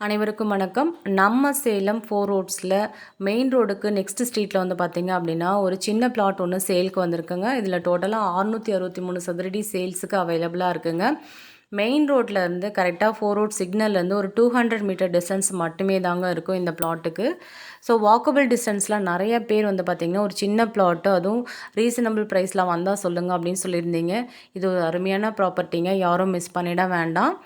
அனைவருக்கும் வணக்கம். நம்ம சேலம் 4 ரோட்ஸில் மெயின் ரோடுக்கு நெக்ஸ்ட் ஸ்ட்ரீட்டில் வந்து பார்த்திங்க அப்படின்னா ஒரு சின்ன பிளாட் ஒன்று சேலுக்கு வந்திருக்குங்க. இதில் டோட்டலாக 663 சதுரடி சேல்ஸுக்கு அவைலபிளாக இருக்குங்க. மெயின் ரோட்டில் இருந்து கரெக்டாக 4 ரோட் சிக்னல்லேருந்து ஒரு 200 மீட்டர் டிஸ்டன்ஸ் மட்டுமே தாங்க இருக்கும் இந்த பிளாட்டுக்கு. ஸோ வாக்கபிள் டிஸ்டன்ஸில் நிறைய பேர் வந்து பார்த்திங்கன்னா ஒரு சின்ன பிளாட்டு, அதுவும் ரீசனபிள் ப்ரைஸில் வந்தால் சொல்லுங்கள் அப்படின்னு சொல்லியிருந்தீங்க. இது ஒரு அருமையான ப்ராப்பர்ட்டிங்க, யாரும் மிஸ் பண்ணிட வேண்டாம்.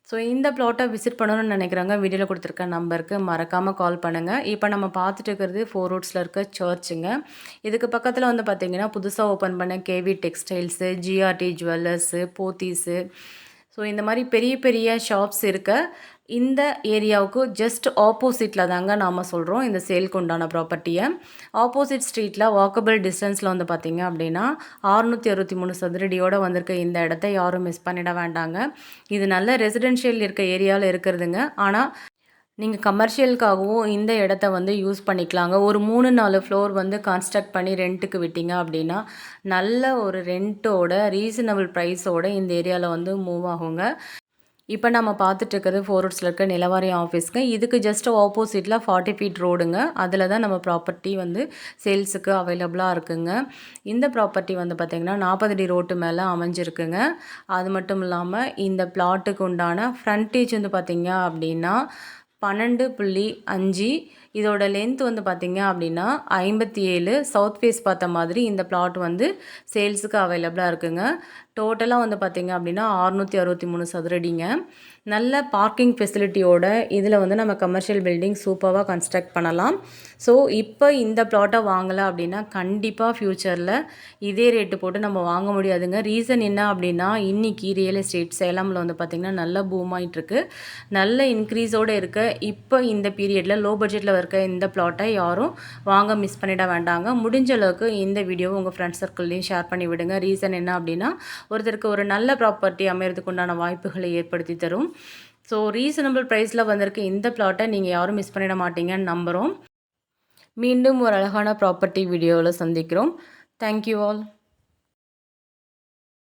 ஸோ இந்த பிளாட்டை விசிட் பண்ணணும்னு நினைக்கிறவங்க வீடியோவில் கொடுத்துருக்க நம்பருக்கு மறக்காமல் கால் பண்ணுங்கள். இப்போ நம்ம பார்த்துட்டு இருக்கிறது 4 ரோட்ஸில் இருக்க சர்ச்சுங்க. இதுக்கு பக்கத்தில் வந்து பார்த்திங்கன்னா புதுசாக ஓப்பன் பண்ண KV textiles, GRT jewellers, Pothys, so இந்த மாதிரி பெரிய பெரிய ஷாப்ஸ் இருக்க இந்த ஏரியாவுக்கு ஜஸ்ட் ஆப்போசிட்டில் தாங்க நாம் சொல்கிறோம் இந்த சேலுக்கு உண்டான ப்ராப்பர்ட்டியை. ஆப்போசிட் ஸ்ட்ரீட்டில் வாக்கபிள் டிஸ்டன்ஸில் வந்து பார்த்திங்க அப்படின்னா 663 சதுரடியோடு வந்திருக்க இந்த இடத்த யாரும் மிஸ் பண்ணிட வேண்டாங்க. இது நல்ல ரெசிடென்ஷியல் இருக்க ஏரியாவில் இருக்கிறதுங்க. ஆனால் நீங்கள் கமர்ஷியலுக்காகவும் இந்த இடத்த வந்து யூஸ் பண்ணிக்கலாங்க. ஒரு 3-4 ஃப்ளோர் வந்து கன்ஸ்ட்ரக்ட் பண்ணி ரெண்ட்டுக்கு விட்டீங்க அப்படின்னா நல்ல ஒரு ரெண்ட்டோட ரீசனபிள் ப்ரைஸோட இந்த ஏரியாவில் வந்து மூவ் ஆகுங்க. இப்போ நம்ம பார்த்துட்டு இருக்கிறது 4 ரோட்ஸில் இருக்க நிலவாரி ஆஃபீஸ்க்கு. இதுக்கு ஜஸ்ட் ஆப்போசிட்டில் 40 ஃபீட் ரோடுங்க. அதில் தான் நம்ம ப்ராப்பர்ட்டி வந்து சேல்ஸுக்கு அவைலபிளாக இருக்குங்க. இந்த ப்ராப்பர்ட்டி வந்து பார்த்திங்கன்னா 40 அடி ரோட்டு மேலே அமைஞ்சிருக்குங்க. அது மட்டும் இல்லாமல் இந்த பிளாட்டுக்கு உண்டான ஃப்ரண்டேஜ் வந்து பார்த்திங்க அப்படின்னா 12.5, இதோட லென்த் வந்து பார்த்திங்க அப்படின்னா 57, சவுத் ஃபேஸ் பார்த்த மாதிரி இந்த பிளாட் வந்து சேல்ஸுக்கு அவைலபிளாக இருக்குங்க. டோட்டலாக வந்து பார்த்திங்க அப்படின்னா 663 சதுரடிங்க. நல்ல பார்க்கிங் ஃபெசிலிட்டியோட இதில் வந்து நம்ம கமர்ஷியல் பில்டிங் சூப்பராக கன்ஸ்ட்ரக்ட் பண்ணலாம். ஸோ இப்போ இந்த பிளாட்டை வாங்கலை அப்படின்னா கண்டிப்பாக ஃப்யூச்சரில் இதே ரேட்டு போட்டு நம்ம வாங்க முடியாதுங்க. ரீசன் என்ன அப்படின்னா இன்றைக்கி ரியல் எஸ்டேட் சேலமில் வந்து பார்த்திங்கன்னா நல்ல பூம் ஆகிட்டுருக்கு, நல்ல இன்க்ரீஸோடு இருக்க. இப்போ இந்த பீரியடில் லோ பட்ஜெட்டில் இருக்க இந்த பிளாட்டை யாரும் வாங்க மிஸ் பண்ணிட வேண்டாங்க. முடிஞ்ச அளவுக்கு இந்த வீடியோவை உங்கள் ஃப்ரெண்ட்ஸ் சர்க்கிள்லேயும் ஷேர் பண்ணி விடுங்க. ரீசன் என்ன அப்படின்னா ஒருத்தருக்கு ஒரு நல்ல ப்ராப்பர்ட்டி அமையறதுக்கு உண்டான வாய்ப்புகளை ஏற்படுத்தி தரும். ஸோ ரீசனபிள் ப்ரைஸில் வந்திருக்க இந்த பிளாட்டை நீங்கள் யாரும் மிஸ் பண்ணிட மாட்டீங்கன்னு நம்புகிறோம். மீண்டும் ஒரு அழகான ப்ராப்பர்ட்டி வீடியோவில் சந்திக்கிறோம். Thank you all.